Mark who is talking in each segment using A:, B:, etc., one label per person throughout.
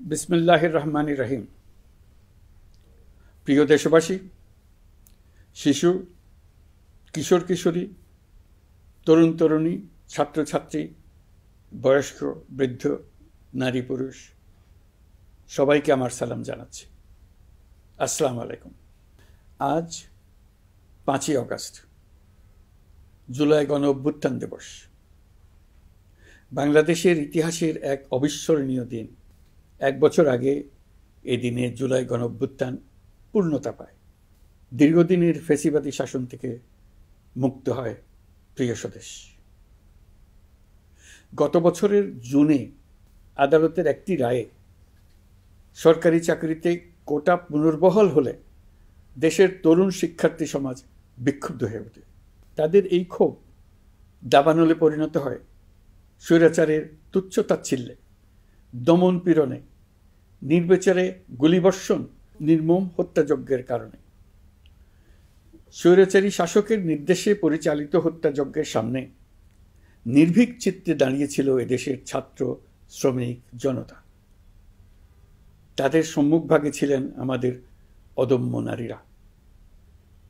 A: বিসমিল্লাহির রহমানির রহিম। প্রিয় দেশবাসী, শিশু, কিশোর কিশোরী, তরুণ তরুণী, ছাত্রছাত্রী, বয়স্ক, বৃদ্ধ, নারী পুরুষ সবাইকে আমার সালাম জানাচ্ছি। আসসালামু আলাইকুম। আজ 5ই অগাস্ট, জুলাই গণ অভ্যুত্থান দিবস। বাংলাদেশের ইতিহাসের এক অবিস্মরণীয় দিন। 1 বছর আগে এই দিনে জুলাই গণ অভ্যুত্থান পূর্ণতা পায়। দীর্ঘদিনের ফ্যাসিবাদী শাসন থেকে মুক্ত হয় প্রিয় স্বদেশ। গত বছরের জুনে আদালতের একটি রায়ে সরকারি চাকরিতে কোটা পুনর্বহাল হলে দেশের তরুণ শিক্ষার্থী সমাজ বিক্ষুব্ধ হয়ে ওঠে। তাদের এই ক্ষোভ দাবানলে পরিণত হয় স্বৈরাচারের তুচ্ছ-তাচ্ছিল্যে, দমন পীড়নে, নির্বিচারে গুলিবর্ষণ, নির্মম হত্যাযজ্ঞের কারণে। স্বৈরাচারী শাসকের নির্দেশে পরিচালিত হত্যাযজ্ঞের সামনে নির্ভীক চিত্তে দাঁড়িয়েছিল এদেশের ছাত্র, শ্রমিক, জনতা। তাদের সম্মুখভাগে ছিলেন আমাদের অদম্য নারীরা।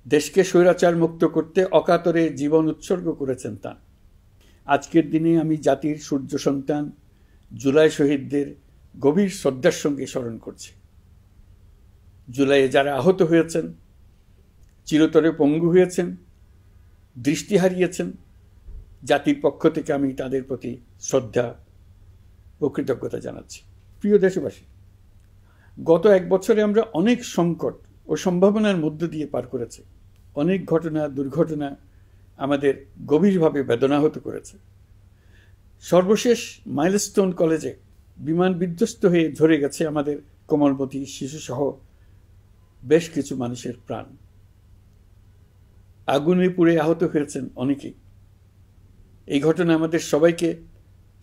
A: দেশকে স্বৈরাচার মুক্ত করতে অকাতরে জীবন উৎসর্গ করেছেন তাঁরা। আজকের দিনে আমি জাতির সূর্য সন্তান জুলাই শহীদদের গভীর শ্রদ্ধার সঙ্গে স্মরণ করছি। জুলাইয়ে যারা আহত হয়েছেন, চিরতরে পঙ্গু হয়েছেন, দৃষ্টি হারিয়েছেন, জাতির পক্ষ থেকে আমি তাদের প্রতি শ্রদ্ধা ও কৃতজ্ঞতা জানাচ্ছি। প্রিয় দেশবাসী, গত 1 বছরে আমরা অনেক সংকট ও সম্ভাবনার মধ্য দিয়ে পার করেছি। অনেক ঘটনা, দুর্ঘটনা আমাদের গভীরভাবে বেদনাহত করেছে। সর্বশেষ মাইলস্টোন কলেজে বিমান বিধ্বস্ত হয়ে ঝরে গেছে আমাদের কোমলমতি শিশুসহ বেশ কিছু মানুষের প্রাণ। আগুনে পুড়ে আহত হয়েছেন অনেকেই। এই ঘটনা আমাদের সবাইকে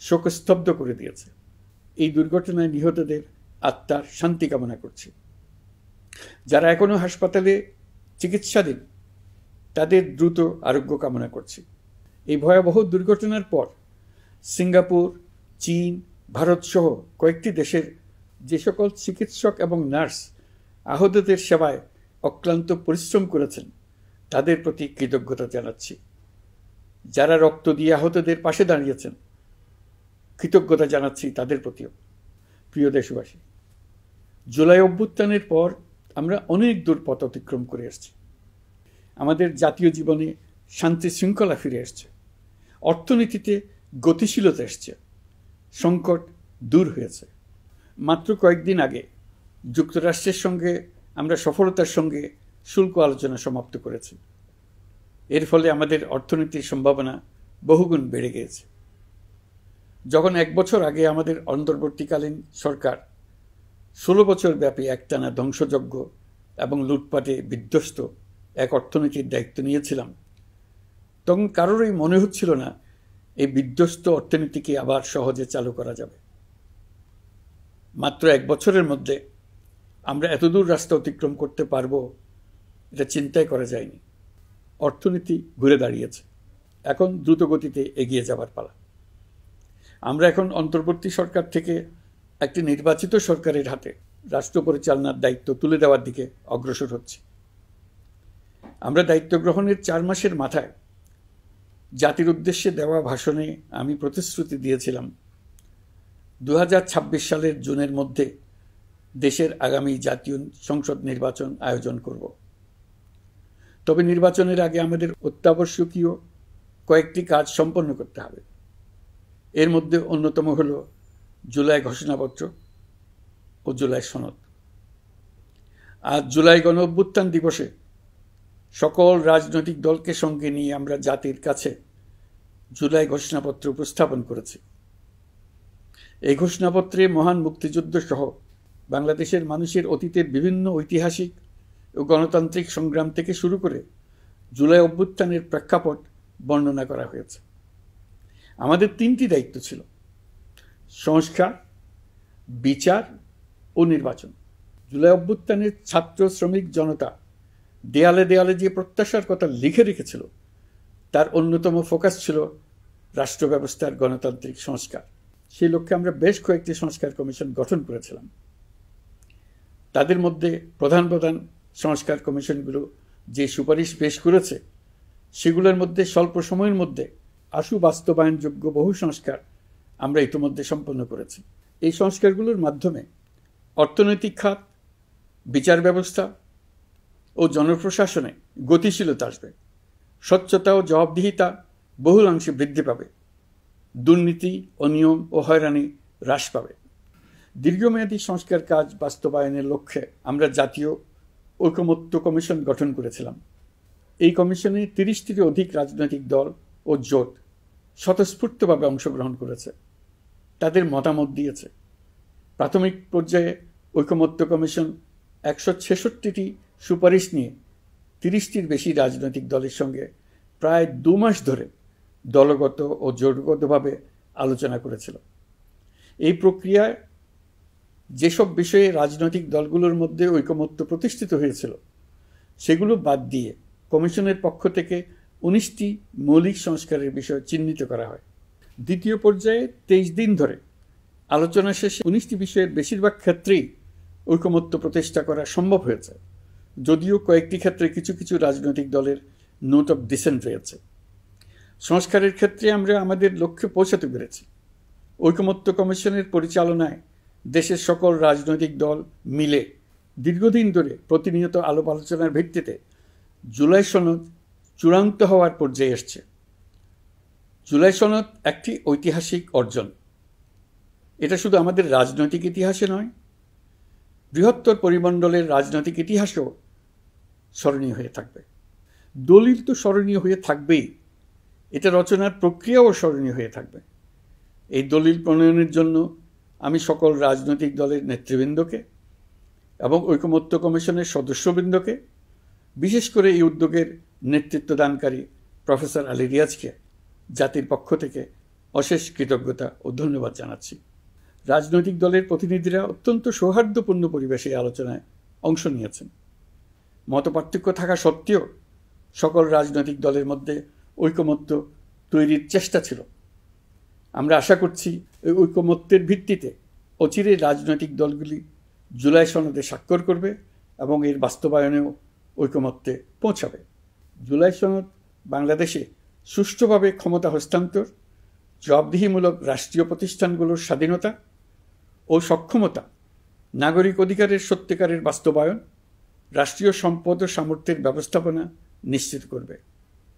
A: শোকস্তব্ধ করে দিয়েছে। এই দুর্ঘটনায় নিহতদের আত্মার শান্তি কামনা করছি। যারা এখনো হাসপাতালে চিকিৎসাধীন, তাদের দ্রুত আরোগ্য কামনা করছি। এই ভয়াবহ দুর্ঘটনার পর সিঙ্গাপুর, চীন, ভারত সহ কয়েকটি দেশের যে সকল চিকিৎসক এবং নার্স আহতদের সেবায় অক্লান্ত পরিশ্রম করেছেন, তাদের প্রতি কৃতজ্ঞতা জানাচ্ছি। যারা রক্ত দিয়ে আহতদের পাশে দাঁড়িয়েছেন, কৃতজ্ঞতা জানাচ্ছি তাদের প্রতিও। প্রিয় দেশবাসী, জুলাই অভ্যুত্থানের পর আমরা অনেক দূর পথ অতিক্রম করে এসেছি। আমাদের জাতীয় জীবনে শান্তি শৃঙ্খলা ফিরে এসছে, অর্থনীতিতে গতিশীলতা এসছে, সংকট দূর হয়েছে। মাত্র কয়েকদিন আগে যুক্তরাষ্ট্রের সঙ্গে আমরা সফলতার সঙ্গে শুল্ক আলোচনা সমাপ্ত করেছি। এর ফলে আমাদের অর্থনীতির সম্ভাবনা বহুগুণ বেড়ে গিয়েছে। যখন 1 বছর আগে আমাদের অন্তর্বর্তীকালীন সরকার 16 বছর ব্যাপী একটানা ধ্বংসযজ্ঞ এবং লুটপাটে বিধ্বস্ত এক অর্থনীতির দায়িত্ব নিয়েছিলাম, তখন কারোরই মনে হচ্ছিল না এই বিধ্বস্ত অর্থনীতিকে আবার সহজে চালু করা যাবে। মাত্র 1 বছরের মধ্যে আমরা এতদূর রাস্তা অতিক্রম করতে পারবো, এটা চিন্তাই করা যায়নি। অর্থনীতি ঘুরে দাঁড়িয়েছে, এখন দ্রুত গতিতে এগিয়ে যাবার পালা। আমরা এখন অন্তর্বর্তী সরকার থেকে একটি নির্বাচিত সরকারের হাতে রাষ্ট্র পরিচালনার দায়িত্ব তুলে দেওয়ার দিকে অগ্রসর হচ্ছি। আমরা দায়িত্ব গ্রহণের 4 মাসের মাথায় জাতির উদ্দেশ্যে দেওয়া ভাষণে আমি প্রতিশ্রুতি দিয়েছিলাম 2026 সালের জুনের মধ্যে দেশের আগামী জাতীয় সংসদ নির্বাচন আয়োজন করব। তবে নির্বাচনের আগে আমাদের অত্যাবশ্যকীয় কয়েকটি কাজ সম্পন্ন করতে হবে। এর মধ্যে অন্যতম হল জুলাই ঘোষণাপত্র ও জুলাই সনদ। আজ জুলাই গণ অভ্যুত্থান দিবসে সকল রাজনৈতিক দলকে সঙ্গে নিয়ে আমরা জাতির কাছে জুলাই ঘোষণাপত্র উপস্থাপন করেছি। এই ঘোষণাপত্রে মহান মুক্তিযুদ্ধ সহ বাংলাদেশের মানুষের অতীতের বিভিন্ন ঐতিহাসিক ও গণতান্ত্রিক সংগ্রাম থেকে শুরু করে জুলাই অভ্যুত্থানের প্রেক্ষাপট বর্ণনা করা হয়েছে। আমাদের 3টি দায়িত্ব ছিল: সংস্কার, বিচার ও নির্বাচন। জুলাই অভ্যুত্থানের ছাত্র, শ্রমিক, জনতা দেয়ালে দেয়ালে যে প্রত্যাশার কথা লিখে রেখেছিল, তার অন্যতম ফোকাস ছিল রাষ্ট্র ব্যবস্থার গণতান্ত্রিক সংস্কার। সেই লক্ষ্যে আমরা বেশ কয়েকটি সংস্কার কমিশন গঠন করেছিলাম। তাদের মধ্যে প্রধান প্রধান সংস্কার কমিশনগুলো যে সুপারিশ পেশ করেছে সেগুলোর মধ্যে স্বল্প সময়ের মধ্যে আশু বাস্তবায়নযোগ্য বহু সংস্কার আমরা ইতিমধ্যে সম্পন্ন করেছি। এই সংস্কারগুলোর মাধ্যমে অর্থনৈতিক খাত, বিচার ব্যবস্থা ও জনপ্রশাসনে গতিশীলতা আসবে, স্বচ্ছতা ও জবাবদিহিতা বহুলাংশে বৃদ্ধি পাবে, দুর্নীতি, অনিয়ম ও হয়রানি হ্রাস পাবে। দীর্ঘমেয়াদী সংস্কার কাজ বাস্তবায়নের লক্ষ্যে আমরা জাতীয় ঐকমত্য কমিশন গঠন করেছিলাম। এই কমিশনে 30টিরও অধিক রাজনৈতিক দল ও জোট স্বতঃস্ফূর্তভাবে অংশগ্রহণ করেছে, তাদের মতামত দিয়েছে। প্রাথমিক পর্যায়ে ঐকমত্য কমিশন 166টি সুপারিশ নিয়ে 30টির বেশি রাজনৈতিক দলের সঙ্গে প্রায় 2 মাস ধরে দলগত ও জোটগতভাবে আলোচনা করেছিল। এই প্রক্রিয়ায় যেসব বিষয়ে রাজনৈতিক দলগুলোর মধ্যে ঐকমত্য প্রতিষ্ঠিত হয়েছিল সেগুলো বাদ দিয়ে কমিশনের পক্ষ থেকে 19টি মৌলিক সংস্কারের বিষয় চিহ্নিত করা হয়। দ্বিতীয় পর্যায়ে 23 দিন ধরে আলোচনা শেষে 19টি বিষয়ের বেশিরভাগ ক্ষেত্রেই ঐকমত্য প্রতিষ্ঠা করা সম্ভব হয়েছে, যদিও কয়েকটি ক্ষেত্রে কিছু কিছু রাজনৈতিক দলের নোট অফ ডিসেন্ট রয়েছে। সংস্কারের ক্ষেত্রে আমরা আমাদের লক্ষ্যে পৌঁছাতে পেরেছি। ঐকমত্য কমিশনের পরিচালনায় দেশের সকল রাজনৈতিক দল মিলে দীর্ঘদিন ধরে প্রতিনিয়ত আলাপ আলোচনার ভিত্তিতে জুলাই সনদ চূড়ান্ত হওয়ার পর্যায়ে এসছে। জুলাই সনদ একটি ঐতিহাসিক অর্জন। এটা শুধু আমাদের রাজনৈতিক ইতিহাসে নয়, বৃহত্তর পরিমণ্ডলের রাজনৈতিক ইতিহাসেও স্মরণীয় হয়ে থাকবে। দলিল তো স্মরণীয় হয়ে থাকবেই, এটা রচনার প্রক্রিয়াও স্মরণীয় হয়ে থাকবে। এই দলিল প্রণয়নের জন্য আমি সকল রাজনৈতিক দলের নেতৃবৃন্দকে এবং ঐকমত্য কমিশনের সদস্যবৃন্দকে, বিশেষ করে এই উদ্যোগের নেতৃত্ব দানকারী প্রফেসর আলী রিয়াজকে জাতির পক্ষ থেকে অশেষ কৃতজ্ঞতা ও ধন্যবাদ জানাচ্ছি। রাজনৈতিক দলের প্রতিনিধিরা অত্যন্ত সৌহার্দ্যপূর্ণ পরিবেশে আলোচনায় অংশ নিয়েছেন। মতপার্থক্য থাকা সত্ত্বেও সকল রাজনৈতিক দলের মধ্যে ঐকমত্য তৈরির চেষ্টা ছিল। আমরা আশা করছি এই ঐকমত্যের ভিত্তিতে অচিরে রাজনৈতিক দলগুলি জুলাই সনদে স্বাক্ষর করবে এবং এর বাস্তবায়নেও ঐকমত্যে পৌঁছাবে। জুলাই সনদ বাংলাদেশে সুষ্ঠুভাবে ক্ষমতা হস্তান্তর, জবাবদিহিমূলক রাষ্ট্রীয় প্রতিষ্ঠানগুলোর স্বাধীনতা ও সক্ষমতা, নাগরিক অধিকারের সত্যিকারের বাস্তবায়ন, রাষ্ট্রীয় সম্পদ ও সামর্থ্যের ব্যবস্থাপনা নিশ্চিত করবে।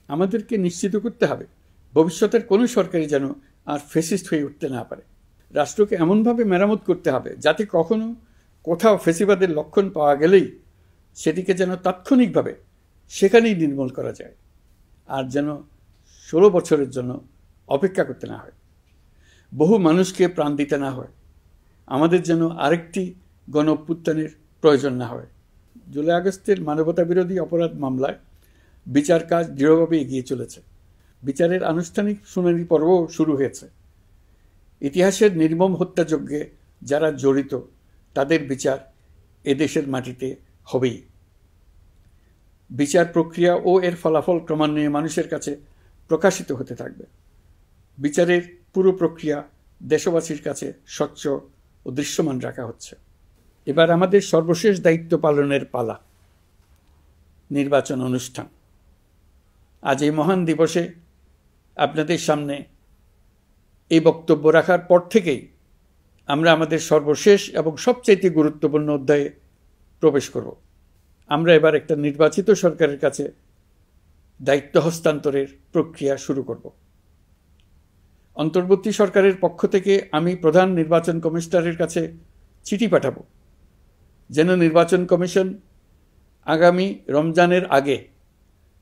A: আমাদেরকে নিশ্চিত করতে হবে ভবিষ্যতের কোনো সরকারই যেন আর ফ্যাসিস্ট হয়ে উঠতে না পারে। রাষ্ট্রকে এমনভাবে মেরামত করতে হবে যাতে কখনো কোথাও ফ্যাসিবাদের লক্ষণ পাওয়া গেলেই সেটিকে যেন তাৎক্ষণিকভাবে সেখানেই নির্মূল করা যায়, আর যেন 16 বছরের জন্য অপেক্ষা করতে না হয়, বহু মানুষকে প্রাণ দিতে না হয়, আমাদের যেন আরেকটি গণ অভ্যুত্থানের প্রয়োজন না হয়। জুলাই আগস্টের মানবতা বিরোধী অপরাধ মামলায় বিচার কাজ দৃঢ়ভাবে এগিয়ে চলেছে। বিচারের আনুষ্ঠানিক শুনানি পর্বও শুরু হয়েছে। ইতিহাসের নির্মম হত্যাযজ্ঞে যারা জড়িত তাদের বিচার এদেশের মাটিতে হবেই। বিচার প্রক্রিয়া ও এর ফলাফল ক্রমান্বয়ে মানুষের কাছে প্রকাশিত হতে থাকবে। বিচারের পুরো প্রক্রিয়া দেশবাসীর কাছে স্বচ্ছ ও দৃশ্যমান রাখা হচ্ছে। এবার আমাদের সর্বশেষ দায়িত্ব পালনের পালা, নির্বাচন অনুষ্ঠান। আজ এই মহান দিবসে আপনাদের সামনে এই বক্তব্য রাখার পর থেকেই আমরা আমাদের সর্বশেষ এবং সবচাইতে গুরুত্বপূর্ণ অধ্যায়ে প্রবেশ করব। আমরা এবার একটা নির্বাচিত সরকারের কাছে দায়িত্ব হস্তান্তরের প্রক্রিয়া শুরু করব। অন্তর্বর্তী সরকারের পক্ষ থেকে আমি প্রধান নির্বাচন কমিশনারের কাছে চিঠি পাঠাবো যেন নির্বাচন কমিশন আগামী রমজানের আগে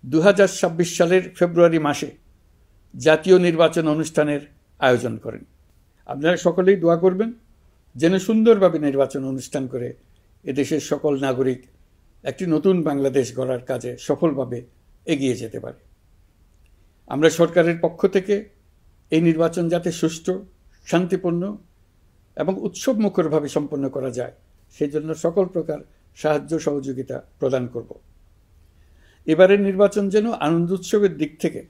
A: 2026 সালের ফেব্রুয়ারি মাসে জাতীয় নির্বাচন অনুষ্ঠানের আয়োজন করেন। আপনারা সকলেই দোয়া করবেন যেন সুন্দরভাবে নির্বাচন অনুষ্ঠান করে এদেশের সকল নাগরিক একটি নতুন বাংলাদেশ গড়ার কাজে সফলভাবে এগিয়ে যেতে পারে। আমরা সরকারের পক্ষ থেকে এই নির্বাচন যাতে সুষ্ঠু, শান্তিপূর্ণ এবং উৎসবমুখরভাবে সম্পন্ন করা যায় সেজন্য সকল প্রকার সাহায্য সহযোগিতা প্রদান করব। এবারের নির্বাচন যেন আনন্দ উৎসবের দিক থেকে,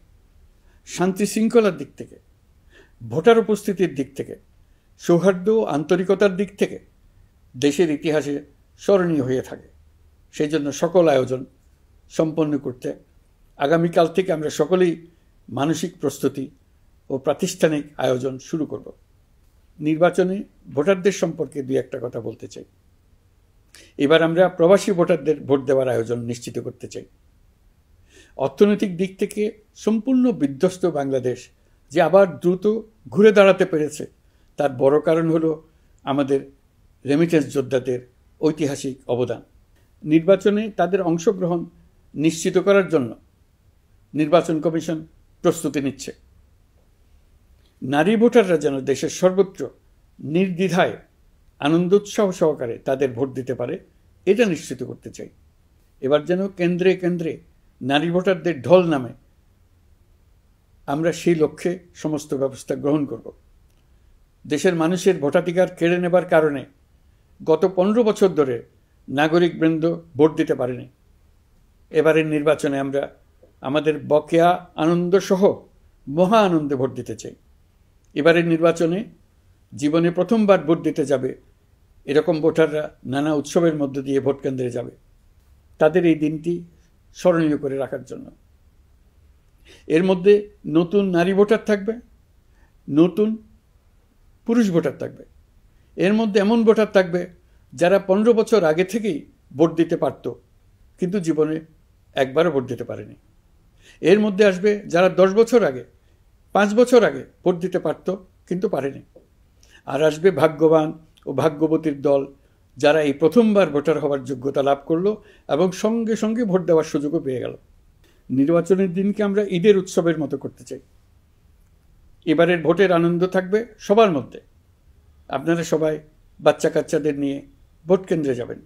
A: শান্তি শৃঙ্খলার দিক থেকে, ভোটার উপস্থিতির দিক থেকে সৌহার্দ্য ও আন্তরিকতার দিক থেকে দেশের ইতিহাসে স্মরণীয় হয়ে থাকে। সেই জন্য সকল আয়োজন সম্পন্ন করতে আগামীকাল থেকে আমরা সকলেই মানসিক প্রস্তুতি ও প্রাতিষ্ঠানিক আয়োজন শুরু করব। নির্বাচনে ভোটারদের সম্পর্কে দুই একটা কথা বলতে চাই। এবার আমরা প্রবাসী ভোটারদের ভোট দেওয়ার আয়োজন নিশ্চিত করতে চাই। অর্থনৈতিক দিক থেকে সম্পূর্ণ বিধ্বস্ত বাংলাদেশ যে আবার দ্রুত ঘুরে দাঁড়াতে পেরেছে, তার বড় কারণ হলো আমাদের রেমিটেন্স যোদ্ধাদের ঐতিহাসিক অবদান। নির্বাচনে তাদের অংশগ্রহণ নিশ্চিত করার জন্য নির্বাচন কমিশন প্রস্তুতি নিচ্ছে। নারী ভোটাররা যেন দেশের সর্বত্র নির্দ্বিধায় আনন্দোৎসাহ সহকারে তাদের ভোট দিতে পারে, এটা নিশ্চিত করতে চাই। এবার যেন কেন্দ্রে কেন্দ্রে নারী ভোটারদের ঢল নামে, আমরা সেই লক্ষ্যে সমস্ত ব্যবস্থা গ্রহণ করব। দেশের মানুষের ভোটাধিকার কেড়ে নেবার কারণে গত 15 বছর ধরে নাগরিকবৃন্দ ভোট দিতে পারেনি। এবারের নির্বাচনে আমরা আমাদের বকেয়া আনন্দ সহ মহা আনন্দে ভোট দিতে চাই। এবারের নির্বাচনে জীবনে প্রথমবার ভোট দিতে যাবে এরকম ভোটাররা নানা উৎসবের মধ্য দিয়ে ভোট কেন্দ্রে যাবে, তাদের এই দিনটি স্মরণীয় করে রাখার জন্য। এর মধ্যে নতুন নারী ভোটার থাকবে, নতুন পুরুষ ভোটার থাকবে। এর মধ্যে এমন ভোটার থাকবে যারা 15 বছর আগে থেকেই ভোট দিতে পারত, কিন্তু জীবনে একবারও ভোট দিতে পারেনি। এর মধ্যে আসবে যারা 10 বছর আগে, 5 বছর আগে ভোট দিতে পারত কিন্তু পারেনি। আর আসবে ভাগ্যবান ও ভাগ্যবতীর দল, যারা এই প্রথমবার ভোটার হওয়ার যোগ্যতা লাভ করলো এবং সঙ্গে সঙ্গে ভোট দেওয়ার সুযোগও পেয়ে গেল। নির্বাচনের দিনকে আমরা ঈদের উৎসবের মতো করতে চাই। এবারের ভোটের আনন্দ থাকবে সবার মধ্যে। আপনারা সবাই বাচ্চা কাচ্চাদের নিয়ে ভোট কেন্দ্রে যাবেন।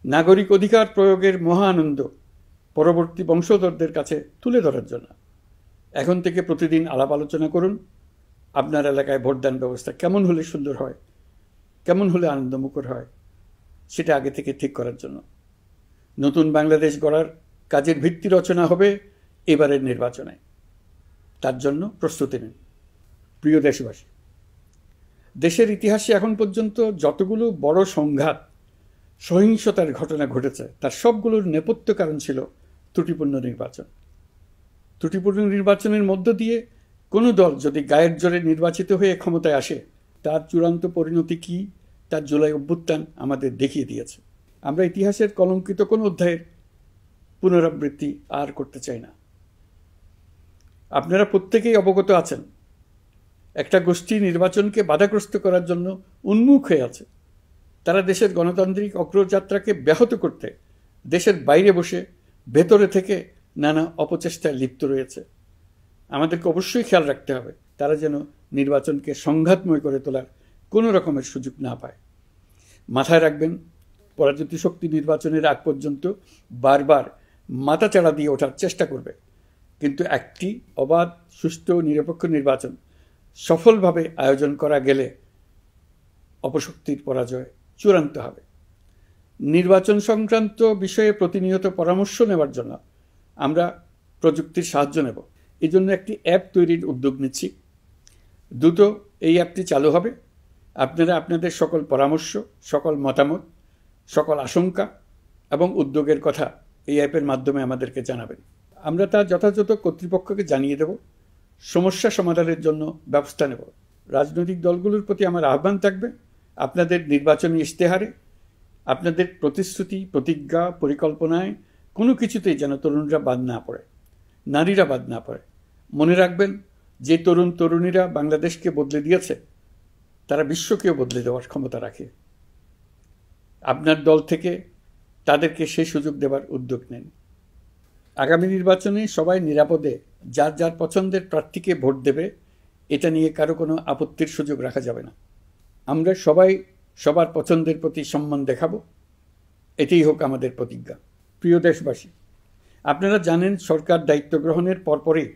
A: নাগরিক অধিকার প্রয়োগের মহা আনন্দ পরবর্তী বংশধরদের কাছে তুলে ধরার জন্য এখন থেকে প্রতিদিন আলাপ আলোচনা করুন। আপনার এলাকায় ভোটদান ব্যবস্থা কেমন হলে সুন্দর হয়, কেমন হলে আনন্দমুখর হয়, সেটা আগে থেকে ঠিক করার জন্য। নতুন বাংলাদেশ গড়ার কাজের ভিত্তি রচনা হবে এবারের নির্বাচনে। তার জন্য প্রস্তুতি নিন। প্রিয় দেশবাসী, দেশের ইতিহাসে এখন পর্যন্ত যতগুলো বড় সংঘাত, সহিংসতার ঘটনা ঘটেছে, তার সবগুলোর নেপথ্য কারণ ছিল ত্রুটিপূর্ণ নির্বাচন। ত্রুটিপূর্ণ নির্বাচনের মধ্য দিয়ে কোনো দল যদি গায়ের জোরে নির্বাচিত হয়ে ক্ষমতায় আসে, তার চূড়ান্ত পরিণতি কী তার জুলাই অভ্যুত্থান আমাদের দেখিয়ে দিয়েছে। আমরা ইতিহাসের কলঙ্কিত কোনো অধ্যায়ের পুনরাবৃত্তি আর করতে চাই না। আপনারা প্রত্যেকেই অবগত আছেন, একটা গোষ্ঠী নির্বাচনকে বাধাগ্রস্ত করার জন্য উন্মুখ হয়ে আছে। তারা দেশের গণতান্ত্রিক অগ্রযাত্রাকে ব্যাহত করতে দেশের বাইরে বসে ভেতরে থেকে নানা অপচেষ্টায় লিপ্ত রয়েছে। আমাদেরকে অবশ্যই খেয়াল রাখতে হবে তারা যেন নির্বাচনকে সংঘাতময় করে তোলার কোনো রকমের সুযোগ না পায়। মাথায় রাখবেন, পরাজিত শক্তি নির্বাচনের আগ পর্যন্ত বারবার মাথাচাড়া দিয়ে ওঠার চেষ্টা করবে, কিন্তু একটি অবাধ, সুষ্ঠু, নিরপেক্ষ নির্বাচন সফলভাবে আয়োজন করা গেলে অপশক্তির পরাজয় চূড়ান্ত হবে। নির্বাচন সংক্রান্ত বিষয়ে প্রতিনিয়ত পরামর্শ নেওয়ার জন্য আমরা প্রযুক্তির সাহায্য নেব। এই জন্য একটি অ্যাপ তৈরির উদ্যোগ নিচ্ছি। দ্রুত এই অ্যাপটি চালু হবে। আপনারা আপনাদের সকল পরামর্শ, সকল মতামত, সকল আশঙ্কা এবং উদ্যোগের কথা এই অ্যাপের মাধ্যমে আমাদেরকে জানাবেন। আমরা তা যথাযথ কর্তৃপক্ষকে জানিয়ে দেব, সমস্যা সমাধানের জন্য ব্যবস্থা নেব। রাজনৈতিক দলগুলোর প্রতি আমার আহ্বান থাকবে, আপনাদের নির্বাচনী ইশতেহারে, আপনাদের প্রতিশ্রুতি, প্রতিজ্ঞা, পরিকল্পনায় কোনো কিছুতেই যেন তরুণরা বাদ না পড়ে, নারীরা বাদ না পড়ে। মনে রাখবেন, যে তরুণ তরুণীরা বাংলাদেশকে বদলে দিয়েছে, তারা বিশ্বকেও বদলে দেওয়ার ক্ষমতা রাখে। আপনার দল থেকে তাদেরকে সেই সুযোগ দেওয়ার উদ্যোগ নেন। আগামী নির্বাচনে সবাই নিরাপদে যার যার পছন্দের প্রার্থীকে ভোট দেবে, এটা নিয়ে কারো কোনো আপত্তির সুযোগ রাখা যাবে না। আমরা সবাই সবার পছন্দের প্রতি সম্মান দেখাবো, এটাই হোক আমাদের প্রতিজ্ঞা। প্রিয় দেশবাসী, আপনারা জানেন, সরকার দায়িত্ব গ্রহণের পরপরই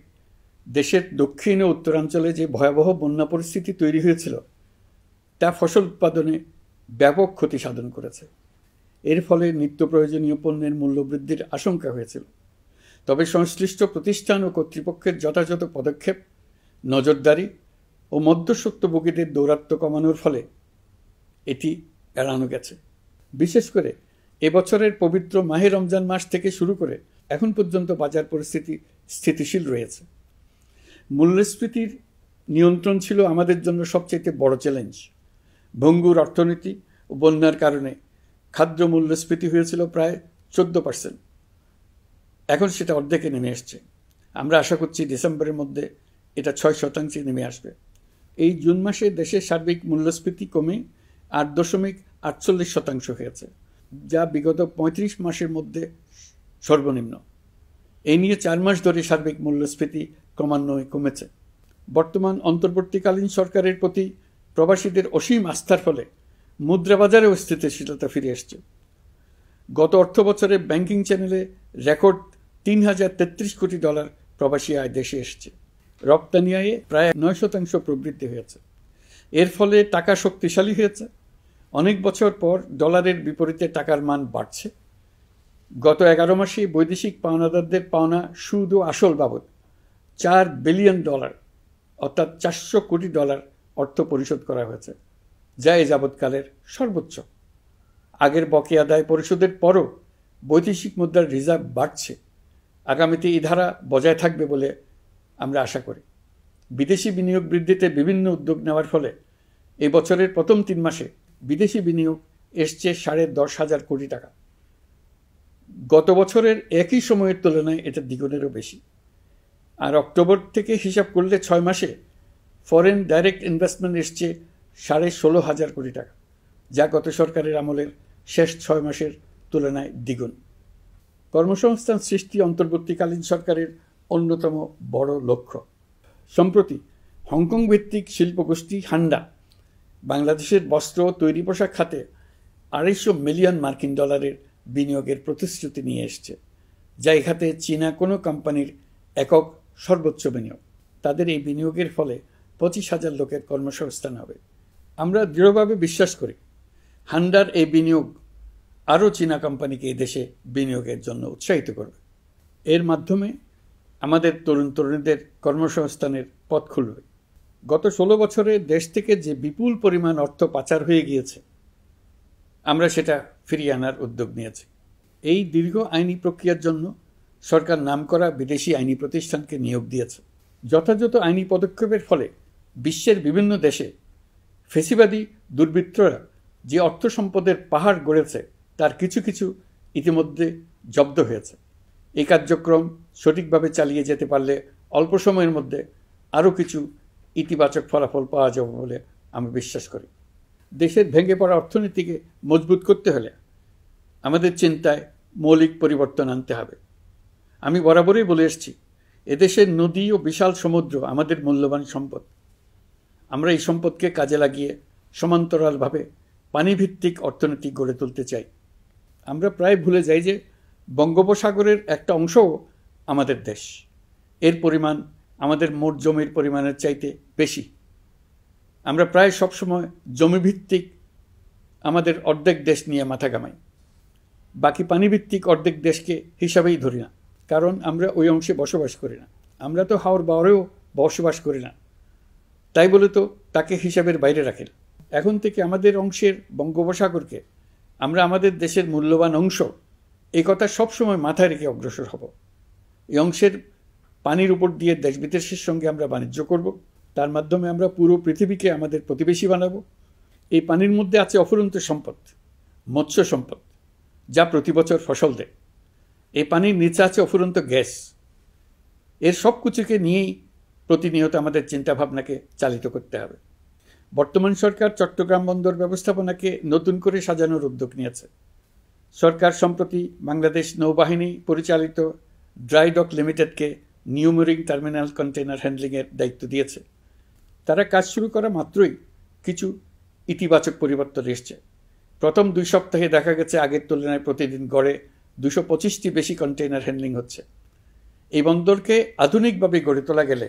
A: দেশের দক্ষিণ ও উত্তরাঞ্চলে যে ভয়াবহ বন্যা পরিস্থিতি তৈরি হয়েছিল, তা ফসল উৎপাদনে ব্যাপক ক্ষতি সাধন করেছে। এর ফলে নিত্য প্রয়োজনীয় পণ্যের মূল্যবৃদ্ধির আশঙ্কা হয়েছিল। তবে সংশ্লিষ্ট প্রতিষ্ঠান ও কর্তৃপক্ষের যথাযথ পদক্ষেপ, নজরদারি ও মধ্যস্বত্বভোগীদের দৌরাত্ম্য কমানোর ফলে এটি এড়ানো গেছে। বিশেষ করে এবছরের পবিত্র মাহে রমজান মাস থেকে শুরু করে এখন পর্যন্ত বাজার পরিস্থিতি স্থিতিশীল রয়েছে। মূল্যস্ফীতির নিয়ন্ত্রণ ছিল আমাদের জন্য সবচেয়ে বড় চ্যালেঞ্জ। ভঙ্গুর অর্থনীতি ও বন্যার কারণে খাদ্য মূল্যস্ফীতি হয়েছিল প্রায় 14%। এখন সেটা অর্ধেকে নেমে আসছে। আমরা আশা করছি ডিসেম্বরের মধ্যে এটা 6% নেমে আসবে। এই জুন মাসে দেশের সার্বিক মূল্যস্ফীতি কমে 8.48% হয়েছে, যা বিগত 35 মাসের মধ্যে সর্বনিম্ন। এই নিয়ে 4 মাস ধরে সার্বিক মূল্যস্ফীতি ক্রমান্বয়ে কমেছে। বর্তমান অন্তর্বর্তীকালীন সরকারের প্রতি প্রবাসীদের অসীম আস্থার ফলে মুদ্রাবাজারেও স্থিতিশীলতা ফিরে এসছে। গত অর্থবছরে ব্যাংকিং চ্যানেলে রেকর্ড $3033 কোটি প্রবাসী আয় দেশে এসছে। রপ্তানি আয়ে প্রায় 9% প্রবৃদ্ধি হয়েছে। এর ফলে টাকা শক্তিশালী হয়েছে। অনেক বছর পর ডলারের বিপরীতে টাকার মান বাড়ছে। গত 11 মাসে বৈদেশিক পাওনাদারদের পাওনা সুদ ও আসল বাবদ $4 বিলিয়ন অর্থাৎ $400 কোটি অর্থ পরিশোধ করা হয়েছে, যা এ যাবৎকালের সর্বোচ্চ। আগের বকেয়া আদায় পরিশোধের পরও বৈদেশিক মুদ্রার রিজার্ভ বাড়ছে। আগামীতে এই ধারা বজায় থাকবে বলে আমরা আশা করি। বিদেশি বিনিয়োগ বৃদ্ধিতে বিভিন্ন উদ্যোগ নেওয়ার ফলে এই বছরের প্রথম 3 মাসে বিদেশি বিনিয়োগ এসছে $10,500 কোটি। গত বছরের একই সময়ের তুলনায় এটা দ্বিগুণেরও বেশি। আর অক্টোবর থেকে হিসাব করলে 6 মাসে ফরেন ডাইরেক্ট ইনভেস্টমেন্ট এসছে $16,500 কোটি, যা গত সরকারের আমলের শেষ 6 মাসের তুলনায় দ্বিগুণ। কর্মসংস্থান সৃষ্টি অন্তর্বর্তীকালীন সরকারের অন্যতম বড় লক্ষ্য। সম্প্রতি হংকং ভিত্তিক শিল্পগোষ্ঠী হান্ডা বাংলাদেশের বস্ত্র তৈরি পোশাক খাতে $250 মিলিয়ন বিনিয়োগের প্রতিশ্রুতি নিয়ে এসছে, যা এ খাতে চীনা কোনো কোম্পানির একক সর্বোচ্চ বিনিয়োগ। তাদের এই বিনিয়োগের ফলে 25,000 লোকের কর্মসংস্থান হবে। আমরা দৃঢ়ভাবে বিশ্বাস করি হান্ডার এই বিনিয়োগ আরও চীনা কোম্পানিকে এই দেশে বিনিয়োগের জন্য উৎসাহিত করবে। এর মাধ্যমে আমাদের তরুণ তরুণীদের কর্মসংস্থানের পথ খুলবে। গত 16 বছরে দেশ থেকে যে বিপুল পরিমাণ অর্থ পাচার হয়ে গিয়েছে, আমরা সেটা ফিরিয়ে আনার উদ্যোগ নিয়েছি। এই দীর্ঘ আইনি প্রক্রিয়ার জন্য সরকার নামকরা বিদেশি আইনি প্রতিষ্ঠানকে নিয়োগ দিয়েছে। যথাযথ আইনি পদক্ষেপের ফলে বিশ্বের বিভিন্ন দেশে ফেসিবাদী দুর্বৃত্তরা যে অর্থ সম্পদের পাহাড় গড়েছে তার কিছু কিছু ইতিমধ্যে জব্দ হয়েছে। এই কার্যক্রম সঠিকভাবে চালিয়ে যেতে পারলে অল্প সময়ের মধ্যে আরও কিছু ইতিবাচক ফলাফল পাওয়া যাবে বলে আমি বিশ্বাস করি। দেশের ভেঙে পড়া অর্থনীতিকে মজবুত করতে হলে আমাদের চিন্তায় মৌলিক পরিবর্তন আনতে হবে। আমি বরাবরই বলে এসেছি, এদেশের নদী ও বিশাল সমুদ্র আমাদের মূল্যবান সম্পদ। আমরা এই সম্পদকে কাজে লাগিয়ে সমান্তরালভাবে পানিভিত্তিক অর্থনীতি গড়ে তুলতে চাই। আমরা প্রায় ভুলে যাই যে বঙ্গোপসাগরের একটা অংশও আমাদের দেশ। এর পরিমাণ আমাদের মোট জমির পরিমাণের চাইতে বেশি। আমরা প্রায় সবসময় জমিভিত্তিক আমাদের অর্ধেক দেশ নিয়ে মাথা ঘামাই, বাকি পানিভিত্তিক অর্ধেক দেশকে হিসাবেই ধরি না, কারণ আমরা ওই অংশে বসবাস করি না। আমরা তো হাওর বাওরেও বসবাস করি না, তাই বলে তো তাকে হিসাবের বাইরে রাখি না। এখন থেকে আমাদের অংশের বঙ্গোপসাগরকে আমরা আমাদের দেশের মূল্যবান অংশ, এই কথা সবসময় মাথায় রেখে অগ্রসর হব। এই অংশের পানির উপর দিয়ে দেশ বিদেশের সঙ্গে আমরা বাণিজ্য করব। তার মাধ্যমে আমরা পুরো পৃথিবীকে আমাদের প্রতিবেশী বানাবো। এই পানির মধ্যে আছে অফুরন্ত সম্পদ, মৎস্য সম্পদ, যা প্রতি বছর ফসল দেয়। এই পানির নিচে আছে অফুরন্ত গ্যাস। এর সব কিছুকে নিয়েই প্রতিনিয়ত আমাদের চিন্তাভাবনাকে চালিত করতে হবে। বর্তমান সরকার চট্টগ্রাম বন্দর ব্যবস্থাপনাকে নতুন করে সাজানোর উদ্যোগ নিয়েছে। সরকার সম্প্রতি বাংলাদেশ নৌবাহিনী পরিচালিত ড্রাই ডক লিমিটেডকে নিউ মেরিন টার্মিনাল কন্টেইনার হ্যান্ডলিংয়ের দায়িত্ব দিয়েছে। তারা কাজ শুরু করা মাত্রই কিছু ইতিবাচক পরিবর্তন এসছে। প্রথম 2 সপ্তাহে দেখা গেছে আগের তুলনায় প্রতিদিন গড়ে 225টি বেশি কন্টেইনার হ্যান্ডলিং হচ্ছে। এই বন্দরকে আধুনিকভাবে গড়ে তোলা গেলে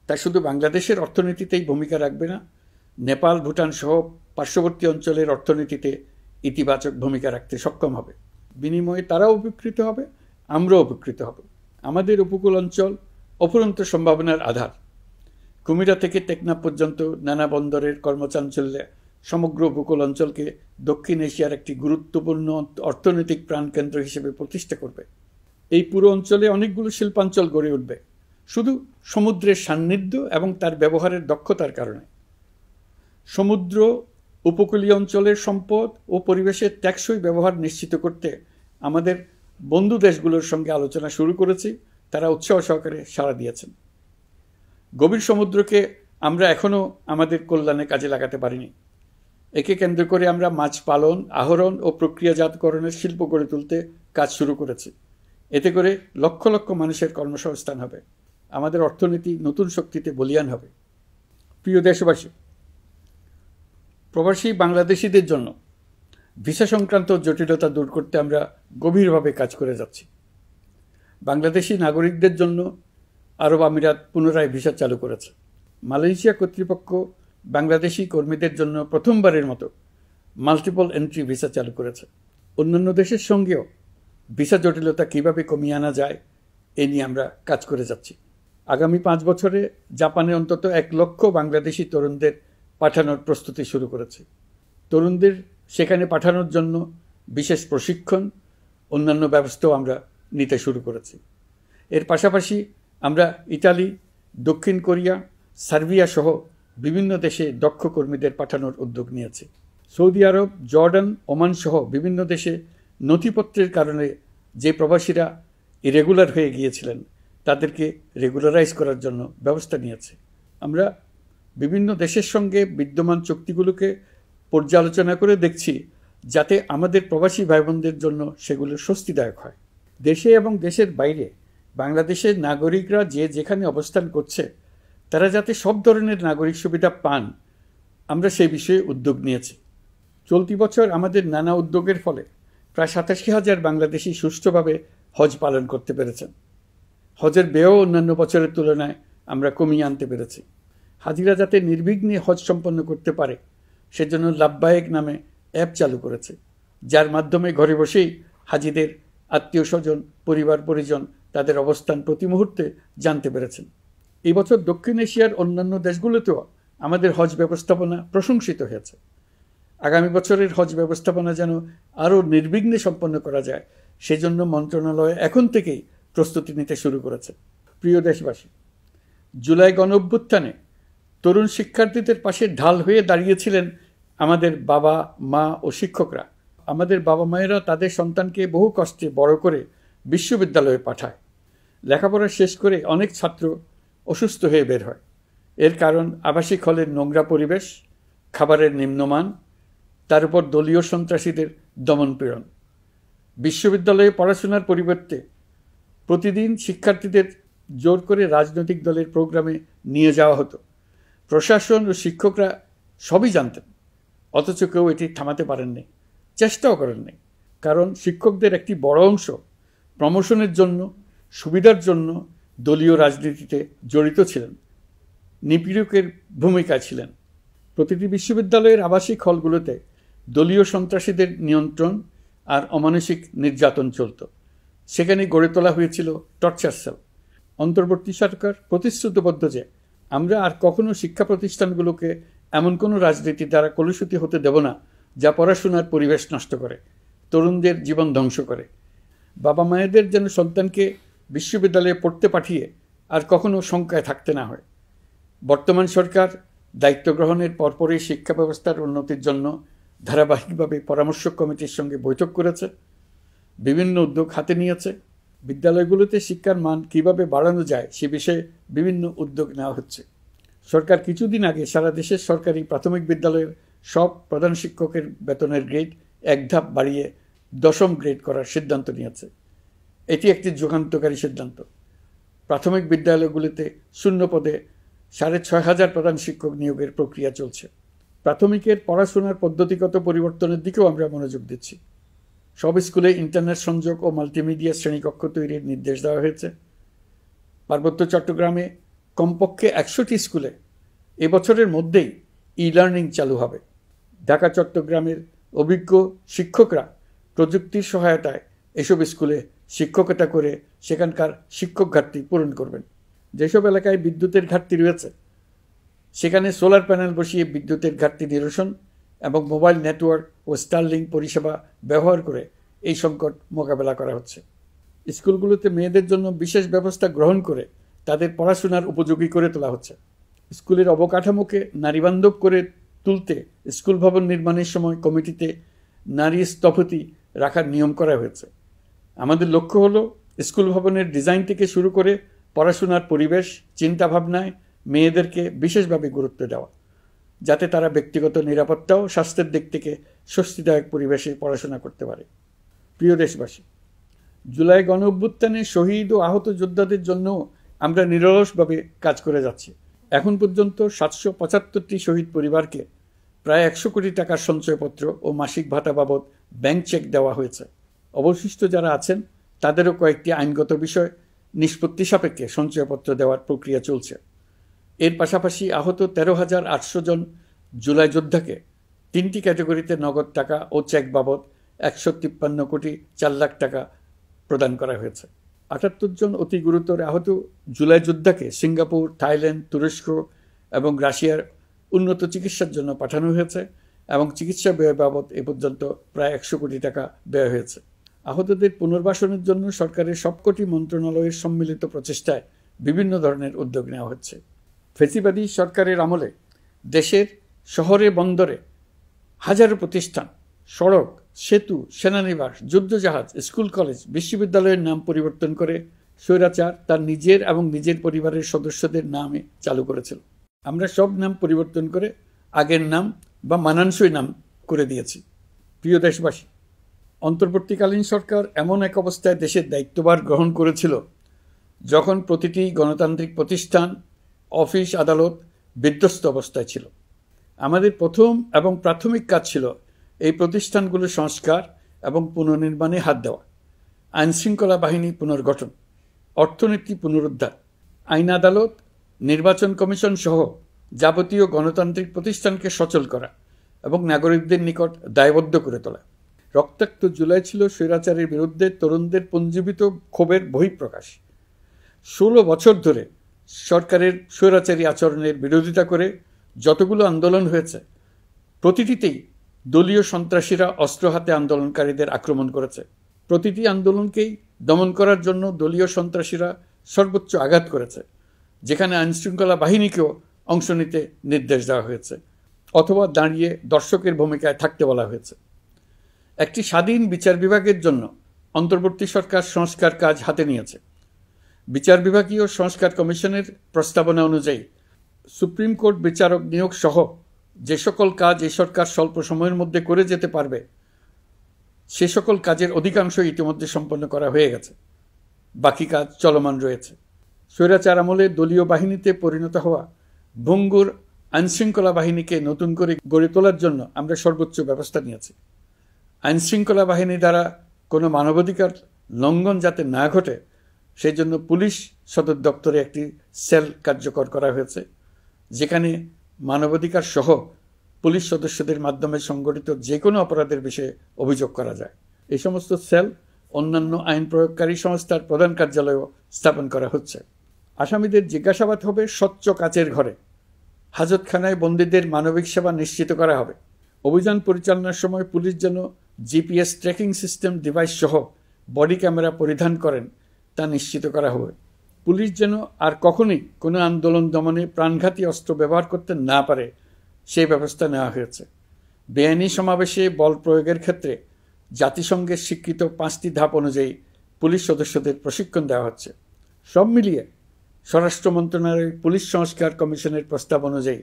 A: তা শুধু বাংলাদেশের অর্থনীতিতেই ভূমিকা রাখবে না, নেপাল, ভুটান সহ পার্শ্ববর্তী অঞ্চলের অর্থনীতিতে ইতিবাচক ভূমিকা রাখতে সক্ষম হবে। বিনিময়ে তারাও উপকৃত হবে, আমরাও উপকৃত হব। আমাদের উপকূল অঞ্চল অফুরন্ত সম্ভাবনার আধার। কুমিরা থেকে টেকনাফ পর্যন্ত নানা বন্দরের কর্মচাঞ্চল্যে সমগ্র উপকূল অঞ্চলকে দক্ষিণ এশিয়ার একটি গুরুত্বপূর্ণ অর্থনৈতিক প্রাণকেন্দ্র হিসেবে প্রতিষ্ঠা করবে। এই পুরো অঞ্চলে অনেকগুলো শিল্পাঞ্চল গড়ে উঠবে শুধু সমুদ্রের সান্নিধ্য এবং তার ব্যবহারের দক্ষতার কারণে। সমুদ্র উপকূলীয় অঞ্চলের সম্পদ ও পরিবেশের টেকসই ব্যবহার নিশ্চিত করতে আমাদের বন্ধু দেশগুলোর সঙ্গে আলোচনা শুরু করেছি। তারা উৎসাহ সহকারে সাড়া দিয়েছেন। গভীর সমুদ্রকে আমরা এখনও আমাদের কল্যাণে কাজে লাগাতে পারিনি। একে কেন্দ্র করে আমরা মাছ পালন, আহরণ ও প্রক্রিয়াজাতকরণের শিল্প গড়ে তুলতে কাজ শুরু করেছি। এতে করে লক্ষ লক্ষ মানুষের কর্মসংস্থান হবে, আমাদের অর্থনীতি নতুন শক্তিতে বলীয়ান হবে। প্রিয় দেশবাসী, প্রবাসী বাংলাদেশিদের জন্য ভিসা সংক্রান্ত জটিলতা দূর করতে আমরা গভীরভাবে কাজ করে যাচ্ছি। বাংলাদেশি নাগরিকদের জন্য আরব আমিরাত পুনরায় ভিসা চালু করেছে। মালয়েশিয়া কর্তৃপক্ষ বাংলাদেশি কর্মীদের জন্য প্রথমবারের মতো মাল্টিপল এন্ট্রি ভিসা চালু করেছে। অন্যান্য দেশের সঙ্গেও ভিসা জটিলতা কীভাবে কমিয়ে আনা যায় এ নিয়ে আমরা কাজ করে যাচ্ছি। আগামী 5 বছরে জাপানে অন্তত 1 লক্ষ বাংলাদেশি তরুণদের পাঠানোর প্রস্তুতি শুরু করেছে। তরুণদের সেখানে পাঠানোর জন্য বিশেষ প্রশিক্ষণ, অন্যান্য ব্যবস্থাও আমরা নিতে শুরু করেছি। এর পাশাপাশি আমরা ইতালি, দক্ষিণ কোরিয়া, সার্বিয়া সহ বিভিন্ন দেশে দক্ষ কর্মীদের পাঠানোর উদ্যোগ নিয়েছি। সৌদি আরব, জর্ডান, ওমান সহ বিভিন্ন দেশে নথিপত্রের কারণে যে প্রবাসীরা ইরেগুলার হয়ে গিয়েছিলেন তাদেরকে রেগুলারাইজ করার জন্য ব্যবস্থা নিয়েছে। আমরা বিভিন্ন দেশের সঙ্গে বিদ্যমান চুক্তিগুলোকে পর্যালোচনা করে দেখছি যাতে আমাদের প্রবাসী ভাই বোনদের জন্য সেগুলো স্বস্তিদায়ক হয়। দেশে এবং দেশের বাইরে বাংলাদেশের নাগরিকরা যে যেখানে অবস্থান করছে তারা যাতে সব ধরনের নাগরিক সুবিধা পান, আমরা সেই বিষয়ে উদ্যোগ নিয়েছি। চলতি বছর আমাদের নানা উদ্যোগের ফলে প্রায় 87,000 বাংলাদেশি সুষ্ঠুভাবে হজ পালন করতে পেরেছেন। হজের ব্যয়ও অন্যান্য বছরের তুলনায় আমরা কমিয়ে আনতে পেরেছি। হাজিরা যাতে নির্বিঘ্নে হজ সম্পন্ন করতে পারে সেজন্য লাব্বায়েক নামে অ্যাপ চালু করেছে, যার মাধ্যমে ঘরে বসেই হাজিদের আত্মীয় স্বজন, পরিবার পরিজন তাদের অবস্থান প্রতি মুহূর্তে জানতে পেরেছেন। এই বছর দক্ষিণ এশিয়ার অন্যান্য দেশগুলোতেও আমাদের হজ ব্যবস্থাপনা প্রশংসিত হয়েছে। আগামী বছরের হজ ব্যবস্থাপনা যেন আরও নির্বিঘ্নে সম্পন্ন করা যায় সেজন্য মন্ত্রণালয় এখন থেকেই প্রস্তুতি নিতে শুরু করেছে। প্রিয় দেশবাসী, জুলাই গণঅভ্যুত্থানে তরুণ শিক্ষার্থীদের পাশে ঢাল হয়ে দাঁড়িয়েছিলেন আমাদের বাবা মা ও শিক্ষকরা। আমাদের বাবা মায়েরা তাদের সন্তানকে বহু কষ্টে বড় করে বিশ্ববিদ্যালয়ে পাঠায়। লেখাপড়া শেষ করে অনেক ছাত্র অসুস্থ হয়ে বের হয়। এর কারণ আবাসিক হলের নোংরা পরিবেশ, খাবারের নিম্নমান, তার উপর দলীয় সন্ত্রাসীদের দমনপীড়ন। বিশ্ববিদ্যালয়ে পড়াশোনার পরিবর্তে প্রতিদিন শিক্ষার্থীদের জোর করে রাজনৈতিক দলের প্রোগ্রামে নিয়ে যাওয়া হতো। প্রশাসন ও শিক্ষকরা সবই জানতেন, অথচ কেউ এটি থামাতে পারেননি, চেষ্টাও করেননি। কারণ শিক্ষকদের একটি বড় অংশ প্রমোশনের জন্য, সুবিধার জন্য দলীয় রাজনীতিতে জড়িত ছিলেন, নিপীড়কের ভূমিকায় ছিলেন। প্রতিটি বিশ্ববিদ্যালয়ের আবাসিক হলগুলোতে দলীয় সন্ত্রাসীদের নিয়ন্ত্রণ আর অমানসিক নির্যাতন চলত। সেখানে গড়ে তোলা হয়েছিল টর্চার সেল। অন্তর্বর্তী সরকার প্রতিশ্রুতিবদ্ধ যে আমরা আর কখনো শিক্ষা প্রতিষ্ঠানগুলোকে এমন কোনো রাজনীতি দ্বারা কলুষিত হতে দেব না যা পড়াশোনার পরিবেশ নষ্ট করে, তরুণদের জীবন ধ্বংস করে। বাবা মায়েদের যেন সন্তানকে বিশ্ববিদ্যালয়ে পড়তে পাঠিয়ে আর কখনো শঙ্কায় থাকতে না হয়। বর্তমান সরকার দায়িত্ব গ্রহণের পরপরই শিক্ষা ব্যবস্থার উন্নতির জন্য ধারাবাহিকভাবে পরামর্শ কমিটির সঙ্গে বৈঠক করেছে, বিভিন্ন উদ্যোগ হাতে নিয়েছে। বিদ্যালয়গুলোতে শিক্ষার মান কীভাবে বাড়ানো যায় সে বিষয়ে বিভিন্ন উদ্যোগ নেওয়া হচ্ছে। সরকার কিছুদিন আগে সারা দেশের সরকারি প্রাথমিক বিদ্যালয়ের সব প্রধান শিক্ষকের বেতনের গ্রেড 1 ধাপ বাড়িয়ে 10ম গ্রেড করার সিদ্ধান্ত নিয়েছে। এটি একটি যুগান্তকারী সিদ্ধান্ত। প্রাথমিক বিদ্যালয়গুলিতে শূন্য পদে 6,500 প্রধান শিক্ষক নিয়োগের প্রক্রিয়া চলছে। প্রাথমিকের পড়াশোনার পদ্ধতিগত পরিবর্তনের দিকেও আমরা মনোযোগ দিচ্ছি। সব স্কুলে ইন্টারনেট সংযোগ ও মাল্টিমিডিয়া শ্রেণীকক্ষ তৈরির নির্দেশ দেওয়া হয়েছে। পার্বত্য চট্টগ্রামে কমপক্ষে 100টি স্কুলে এবছরের মধ্যেই ই-লার্নিং চালু হবে। ঢাকা চট্টগ্রামের অভিজ্ঞ শিক্ষকরা প্রযুক্তির সহায়তায় এসব স্কুলে শিক্ষকতা করে সেখানকার শিক্ষক ঘাটতি পূরণ করবেন। যেসব এলাকায় বিদ্যুতের ঘাটতি রয়েছে সেখানে সোলার প্যানেল বসিয়ে বিদ্যুতের ঘাটতি নিরসন এবং মোবাইল নেটওয়ার্ক ও স্টারলিংক পরিষেবা ব্যবহার করে এই সংকট মোকাবেলা করা হচ্ছে। স্কুলগুলোতে মেয়েদের জন্য বিশেষ ব্যবস্থা গ্রহণ করে তাদের পড়াশোনার উপযোগী করে তোলা হচ্ছে। স্কুলের অবকাঠামোকে নারীবান্ধব করে তুলতে স্কুল ভবন নির্মাণের সময় কমিটিতে নারী স্থপতি রাখার নিয়ম করা হয়েছে। আমাদের লক্ষ্য হলো স্কুল ভবনের ডিজাইন থেকে শুরু করে পড়াশোনার পরিবেশ চিন্তাভাবনায় মেয়েদেরকে বিশেষভাবে গুরুত্ব দেওয়া, যাতে তারা ব্যক্তিগত নিরাপত্তা ও স্বাস্থ্যের দিক থেকে স্বস্তিদায়ক পরিবেশে পড়াশোনা করতে পারে। প্রিয় দেশবাসী, জুলাই গণ অভ্যুত্থানে শহীদ ও আহত যোদ্ধাদের জন্য আমরা নিরলসভাবে কাজ করে যাচ্ছি। এখন পর্যন্ত 775টি শহীদ পরিবারকে প্রায় 100 কোটি টাকার সঞ্চয়পত্র ও মাসিক ভাতা বাবদ ব্যাংক চেক দেওয়া হয়েছে। অবশিষ্ট যারা আছেন তাদেরও কয়েকটি আইনগত বিষয় নিষ্পত্তি সাপেক্ষে সঞ্চয়পত্র দেওয়ার প্রক্রিয়া চলছে। এর পাশাপাশি আহত 13,800 জন জুলাই যোদ্ধাকে 3টি ক্যাটাগরিতে নগদ টাকা ও চেক বাবদ 153 কোটি 4 লাখ টাকা প্রদান করা হয়েছে। 78 জন অতি গুরুতর আহত জুলাই যোদ্ধাকে সিঙ্গাপুর, থাইল্যান্ড, তুরস্ক এবং রাশিয়ার উন্নত চিকিৎসার জন্য পাঠানো হয়েছে এবং চিকিৎসা ব্যয় বাবদ এ পর্যন্ত প্রায় 100 কোটি টাকা ব্যয় হয়েছে। আহতদের পুনর্বাসনের জন্য সরকারের সবকটি মন্ত্রণালয়ের সম্মিলিত প্রচেষ্টায় বিভিন্ন ধরনের উদ্যোগ নেওয়া হচ্ছে। ফেসিবাদী সরকারের আমলে দেশের শহরে বন্দরে হাজারো প্রতিষ্ঠান, সড়ক, সেতু, সেনানিবাস, যুদ্ধজাহাজ, স্কুল, কলেজ, বিশ্ববিদ্যালয়ের নাম পরিবর্তন করে স্বৈরাচার তার নিজের এবং নিজের পরিবারের সদস্যদের নামে চালু করেছিল। আমরা সব নাম পরিবর্তন করে আগের নাম বা মানানসই নাম করে দিয়েছি। প্রিয় দেশবাসী, অন্তর্বর্তীকালীন সরকার এমন এক অবস্থায় দেশের দায়িত্বভার গ্রহণ করেছিল যখন প্রতিটি গণতান্ত্রিক প্রতিষ্ঠান, অফিস, আদালত বিধ্বস্ত অবস্থায় ছিল। আমাদের প্রথম এবং প্রাথমিক কাজ ছিল এই প্রতিষ্ঠানগুলোর সংস্কার এবং পুনর্নির্মাণে হাত দেওয়া, আইনশৃঙ্খলা বাহিনী পুনর্গঠন, অর্থনীতি পুনরুদ্ধার, আইন আদালত, নির্বাচন কমিশন সহ যাবতীয় গণতান্ত্রিক প্রতিষ্ঠানকে সচল করা এবং নাগরিকদের নিকট দায়বদ্ধ করে তোলা। রক্তাক্ত জুলাই ছিল স্বৈরাচারের বিরুদ্ধে তরুণদের পুঞ্জীবিত ক্ষোভের বহিঃপ্রকাশ। 16 বছর ধরে সরকারের স্বৈরাচারী আচরণের বিরোধিতা করে যতগুলো আন্দোলন হয়েছে, প্রতিটিতেই দলীয় সন্ত্রাসীরা অস্ত্র হাতে আন্দোলনকারীদের আক্রমণ করেছে। প্রতিটি আন্দোলনকেই দমন করার জন্য দলীয় সন্ত্রাসীরা সর্বোচ্চ আঘাত করেছে, যেখানে আইনশৃঙ্খলা বাহিনীকেও অংশ নিতে নির্দেশ দেওয়া হয়েছে অথবা দাঁড়িয়ে দর্শকের ভূমিকায় থাকতে বলা হয়েছে। একটি স্বাধীন বিচার বিভাগের জন্য অন্তর্বর্তী সরকার সংস্কার কাজ হাতে নিয়েছে। বিচার বিভাগীয় সংস্কার কমিশনের প্রস্তাবনা অনুযায়ী সুপ্রিম কোর্ট বিচারক নিয়োগ সহ যে সকল কাজ এই সরকার স্বল্প সময়ের মধ্যে করে যেতে পারবে, সে সকল কাজের অধিকাংশ ইতিমধ্যে সম্পন্ন করা হয়ে গেছে। বাকি কাজ চলমান রয়েছে। স্বৈরাচার আমলে দলীয় বাহিনীতে পরিণত হওয়া ভঙ্গুর আইনশৃঙ্খলা বাহিনীকে নতুন করে গড়ে তোলার জন্য আমরা সর্বোচ্চ ব্যবস্থা নিয়েছি। আইনশৃঙ্খলা বাহিনী দ্বারা কোনো মানবাধিকার লঙ্ঘন যাতে না ঘটে, সেই জন্য পুলিশ সদর দপ্তরে একটি সেল কার্যকর করা হয়েছে, যেখানে মানবাধিকার সহ পুলিশ সদস্যদের মাধ্যমে সংগঠিত যে কোনো অপরাধের বিষয়ে অভিযোগ করা যায়। এই সমস্ত সেল অন্যান্য আইন প্রয়োগকারী সংস্থার প্রধান কার্যালয়ও স্থাপন করা হচ্ছে। আসামিদের জিজ্ঞাসাবাদ হবে স্বচ্ছ কাচের ঘরে। হাজতখানায় বন্দীদের মানবিক সেবা নিশ্চিত করা হবে। অভিযান পরিচালনার সময় পুলিশ যেন জিপিএস ট্র্যাকিং সিস্টেম ডিভাইস সহ বডি ক্যামেরা পরিধান করেন তা নিশ্চিত করা হবে। পুলিশ যেন আর কখনোই কোনো আন্দোলন দমনে প্রাণঘাতী অস্ত্র ব্যবহার করতে না পারে, সেই ব্যবস্থা নেওয়া হয়েছে। বেআইনি সমাবেশে বল প্রয়োগের ক্ষেত্রে জাতিসংঘের স্বীকৃত 5টি ধাপ অনুযায়ী পুলিশ সদস্যদের প্রশিক্ষণ দেওয়া হচ্ছে। সব মিলিয়ে স্বরাষ্ট্র মন্ত্রণালয়ের পুলিশ সংস্কার কমিশনের প্রস্তাব অনুযায়ী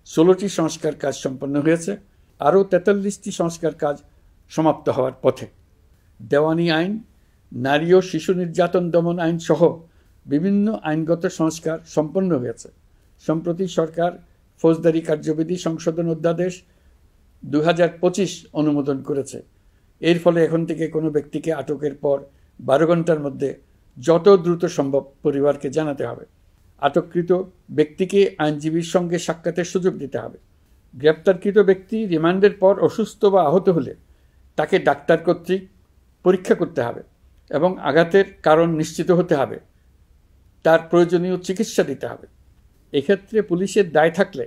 A: 16টি সংস্কার কাজ সম্পন্ন হয়েছে। আরও 43টি সংস্কার কাজ সমাপ্ত হওয়ার পথে। দেওয়ানি আইন, নারী ও শিশু নির্যাতন দমন আইন সহ বিভিন্ন আইনগত সংস্কার সম্পন্ন হয়েছে। সম্প্রতি সরকার ফৌজদারি কার্যবিধি সংশোধন অধ্যাদেশ 2025 অনুমোদন করেছে। এর ফলে এখন থেকে কোনো ব্যক্তিকে আটকের পর 12 ঘন্টার মধ্যে যত দ্রুত সম্ভব পরিবারকে জানাতে হবে। আটককৃত ব্যক্তিকে আইনজীবীর সঙ্গে সাক্ষাতের সুযোগ দিতে হবে। গ্রেপ্তারকৃত ব্যক্তি রিমান্ডের পর অসুস্থ বা আহত হলে তাকে ডাক্তার কর্তৃক পরীক্ষা করতে হবে এবং আঘাতের কারণ নিশ্চিত হতে হবে। তার প্রয়োজনীয় চিকিৎসা দিতে হবে। এক্ষেত্রে পুলিশের দায় থাকলে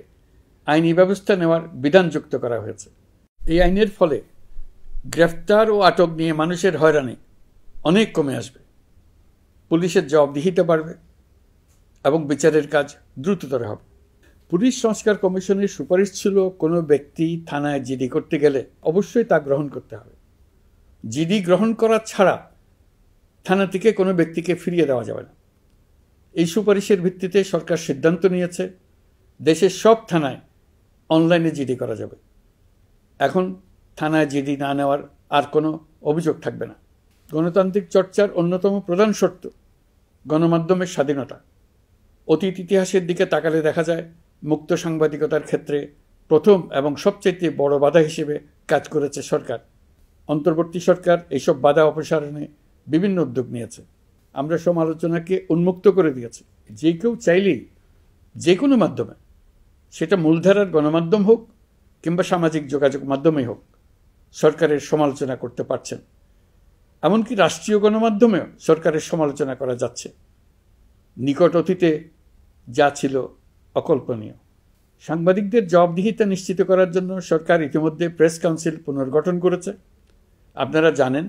A: আইনি ব্যবস্থা নেওয়ার বিধান যুক্ত করা হয়েছে। এই আইনের ফলে গ্রেফতার ও আটক নিয়ে মানুষের হয়রানি অনেক কমে আসবে, পুলিশের জবাবদিহিতা বাড়বে এবং বিচারের কাজ দ্রুততর হবে। পুলিশ সংস্কার কমিশনের সুপারিশ ছিল কোনো ব্যক্তি থানায় জিডি করতে গেলে অবশ্যই তা গ্রহণ করতে হবে। জিডি গ্রহণ করা ছাড়া থানা থেকে কোনো ব্যক্তিকে ফিরিয়ে দেওয়া যাবে না। এই সুপারিশের ভিত্তিতে সরকার সিদ্ধান্ত নিয়েছে দেশের সব থানায় অনলাইনে জিডি করা যাবে। এখন থানায় জিডি না নেওয়ার আর কোনো অভিযোগ থাকবে না। গণতান্ত্রিক চর্চার অন্যতম প্রধান শর্ত গণমাধ্যমের স্বাধীনতা। অতীত ইতিহাসের দিকে তাকালে দেখা যায় মুক্ত সাংবাদিকতার ক্ষেত্রে প্রথম এবং সবচেয়ে বড় বাধা হিসেবে কাজ করেছে সরকার। অন্তর্বর্তী সরকার এইসব বাধা অপসারণে বিভিন্ন উদ্যোগ নিয়েছে। আমরা সমালোচনাকে উন্মুক্ত করে দিয়েছি। যে কেউ চাইলেই যে কোনো মাধ্যমে, সেটা মূলধারার গণমাধ্যম হোক কিংবা সামাজিক যোগাযোগ মাধ্যমেই হোক, সরকারের সমালোচনা করতে পারছেন। এমনকি রাষ্ট্রীয় গণমাধ্যমেও সরকারের সমালোচনা করা যাচ্ছে। নিকট অতীতে যা ছিল অকল্পনীয়। সাংবাদিকদের জবাবদিহিতা নিশ্চিত করার জন্য সরকার ইতিমধ্যে প্রেস কাউন্সিল পুনর্গঠন করেছে। আপনারা জানেন,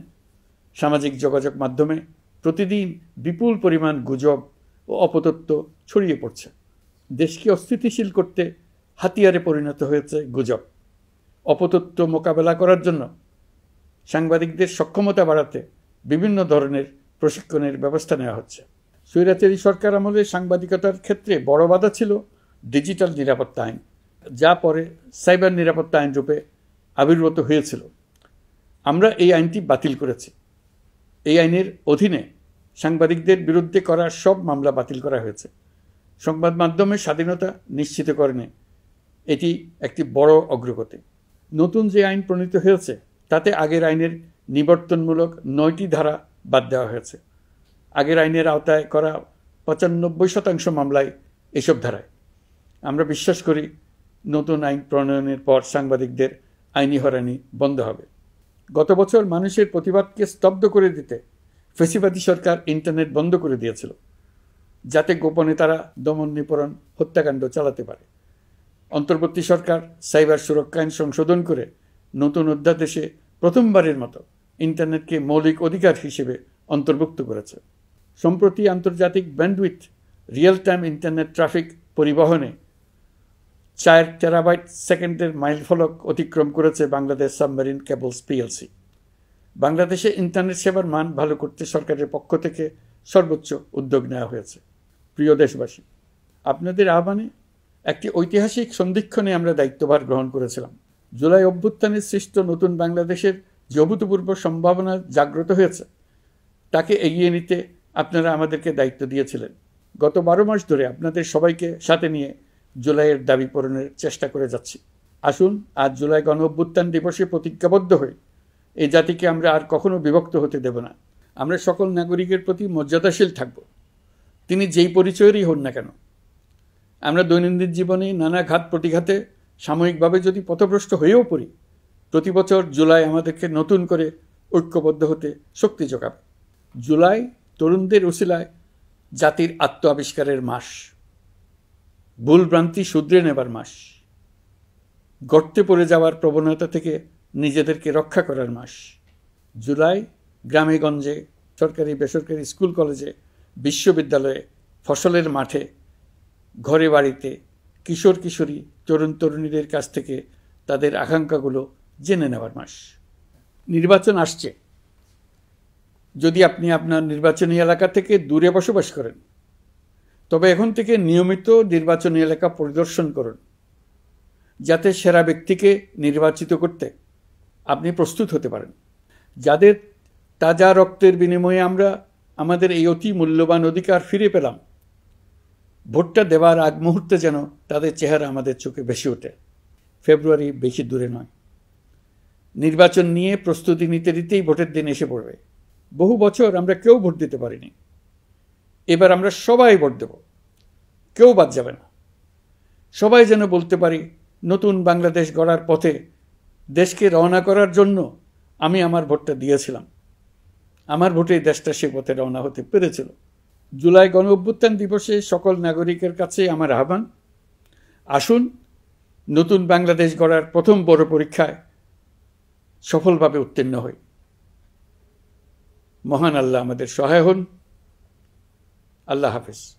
A: সামাজিক যোগাযোগ মাধ্যমে প্রতিদিন বিপুল পরিমাণ গুজব ও অপতথ্য ছড়িয়ে পড়ছে। দেশকে অস্থিতিশীল করতে হাতিয়ারে পরিণত হয়েছে গুজব। অপতথ্য মোকাবেলা করার জন্য সাংবাদিকদের সক্ষমতা বাড়াতে বিভিন্ন ধরনের প্রশিক্ষণের ব্যবস্থা নেওয়া হচ্ছে। স্বৈরাচারী সরকার আমলে সাংবাদিকতার ক্ষেত্রে বড় বাধা ছিল ডিজিটাল নিরাপত্তা আইন, যা পরে সাইবার নিরাপত্তা আইন রূপে আবির্ভূত হয়েছিল। আমরা এই আইনটি বাতিল করেছি। এই আইনের অধীনে সাংবাদিকদের বিরুদ্ধে করা সব মামলা বাতিল করা হয়েছে। সংবাদ মাধ্যমের স্বাধীনতা নিশ্চিতকরণে এটি একটি বড় অগ্রগতি। নতুন যে আইন প্রণীত হয়েছে তাতে আগের আইনের নিবর্তনমূলক 9টি ধারা বাদ দেওয়া হয়েছে। আগের আইনের আওতায় করা 95% মামলায় এসব ধারায়। আমরা বিশ্বাস করি নতুন আইন প্রণয়নের পর সাংবাদিকদের আইনি হয়রানি বন্ধ হবে। গত বছর মানুষের প্রতিবাদকে স্তব্ধ করে দিতে ফ্যাসিবাদী সরকার ইন্টারনেট বন্ধ করে দিয়েছিল, যাতে গোপনে তারা দমন নিপীড়ন হত্যাকাণ্ড চালাতে পারে। অন্তর্বর্তী সরকার সাইবার সুরক্ষা আইন সংশোধন করে নতুন অধ্যাদেশে প্রথমবারের মতো ইন্টারনেটকে মৌলিক অধিকার হিসেবে অন্তর্ভুক্ত করেছে। সম্প্রতি আন্তর্জাতিক bandwidth real time internet traffic পরিবহনে 4 টেরাবাইট সেকেন্ডের মাইলফলক অতিক্রম করেছে বাংলাদেশ সাবমেরিন কেবলস পিএলসি। বাংলাদেশে ইন্টারনেট সেবার মান ভালো করতে সরকারের পক্ষ থেকে সর্বোচ্চ উদ্যোগ নেওয়া হয়েছে। প্রিয় দেশবাসী, আপনাদের আহ্বানে একটি ঐতিহাসিক সন্ধিক্ষণে আমরা দায়িত্বভার গ্রহণ করেছিলাম। জুলাই অভ্যুত্থানে সৃষ্ট নতুন বাংলাদেশের যে অভূতপূর্ব সম্ভাবনা জাগ্রত হয়েছে, তাকে এগিয়ে নিতে আপনারা আমাদেরকে দায়িত্ব দিয়েছিলেন। গত 12 মাস ধরে আপনাদের সবাইকে সাথে নিয়ে জুলাইয়ের দাবি পূরণের চেষ্টা করে যাচ্ছি। আসুন আজ জুলাই গণ অভ্যুত্থান দিবসে প্রতিজ্ঞাবদ্ধ হয়ে এই জাতিকে আমরা আর কখনো বিভক্ত হতে দেব না। আমরা সকল নাগরিকের প্রতি মর্যাদাশীল থাকব, তিনি যেই পরিচয়েরই হন না কেন। আমরা দৈনন্দিন জীবনে নানা ঘাত প্রতিঘাতে সাময়িকভাবে যদি পথভ্রষ্ট হয়েও পড়ি, প্রতি বছর জুলাই আমাদেরকে নতুন করে ঐক্যবদ্ধ হতে শক্তি যোগাবে। জুলাই তরুণদের উসিলায় জাতির আত্ম আবিষ্কারের মাস, ভুলভ্রান্তি শুধরে নেবার মাস, গর্তে পড়ে যাওয়ার প্রবণতা থেকে নিজেদেরকে রক্ষা করার মাস। জুলাই গ্রামে গঞ্জে, সরকারি বেসরকারি স্কুল কলেজে, বিশ্ববিদ্যালয়ে, ফসলের মাঠে, ঘরে বাড়িতে কিশোর কিশোরী তরুণ তরুণীদের কাছ থেকে তাদের আকাঙ্ক্ষাগুলো জেনে নেওয়ার মাস। নির্বাচন আসছে। যদি আপনি আপনার নির্বাচনী এলাকা থেকে দূরে বসবাস করেন, তবে এখন থেকে নিয়মিত নির্বাচনী এলাকা পরিদর্শন করুন, যাতে সেরা ব্যক্তিকে নির্বাচিত করতে আপনি প্রস্তুত হতে পারেন। যাদের তাজা রক্তের বিনিময়ে আমরা আমাদের এই অতি মূল্যবান অধিকার ফিরে পেলাম, ভোটটা দেওয়ার আগ মুহূর্তে যেন তাদের চেহারা আমাদের চোখে ভেসে ওঠে। ফেব্রুয়ারি বেশি দূরে নয়। নির্বাচন নিয়ে প্রস্তুতি নিতে নিতেই ভোটের দিন এসে পড়বে। বহু বছর আমরা কেউ ভোট দিতে পারিনি। এবার আমরা সবাই ভোট দেব, কেউ বাদ যাবে না। সবাই যেন বলতে পারি, নতুন বাংলাদেশ গড়ার পথে দেশকে রওনা করার জন্য আমি আমার ভোটটা দিয়েছিলাম। আমার ভোটে দেশটা সে পথে রওনা হতে পেরেছিল। জুলাই গণ অভ্যুত্থান দিবসে সকল নাগরিকের কাছে আমার আহ্বান, আসুন নতুন বাংলাদেশ গড়ার প্রথম বড় পরীক্ষায় সফলভাবে উত্তীর্ণ হই। মহান আল্লাহ আমাদের সহায় হন। আল্লাহ হাফেজ।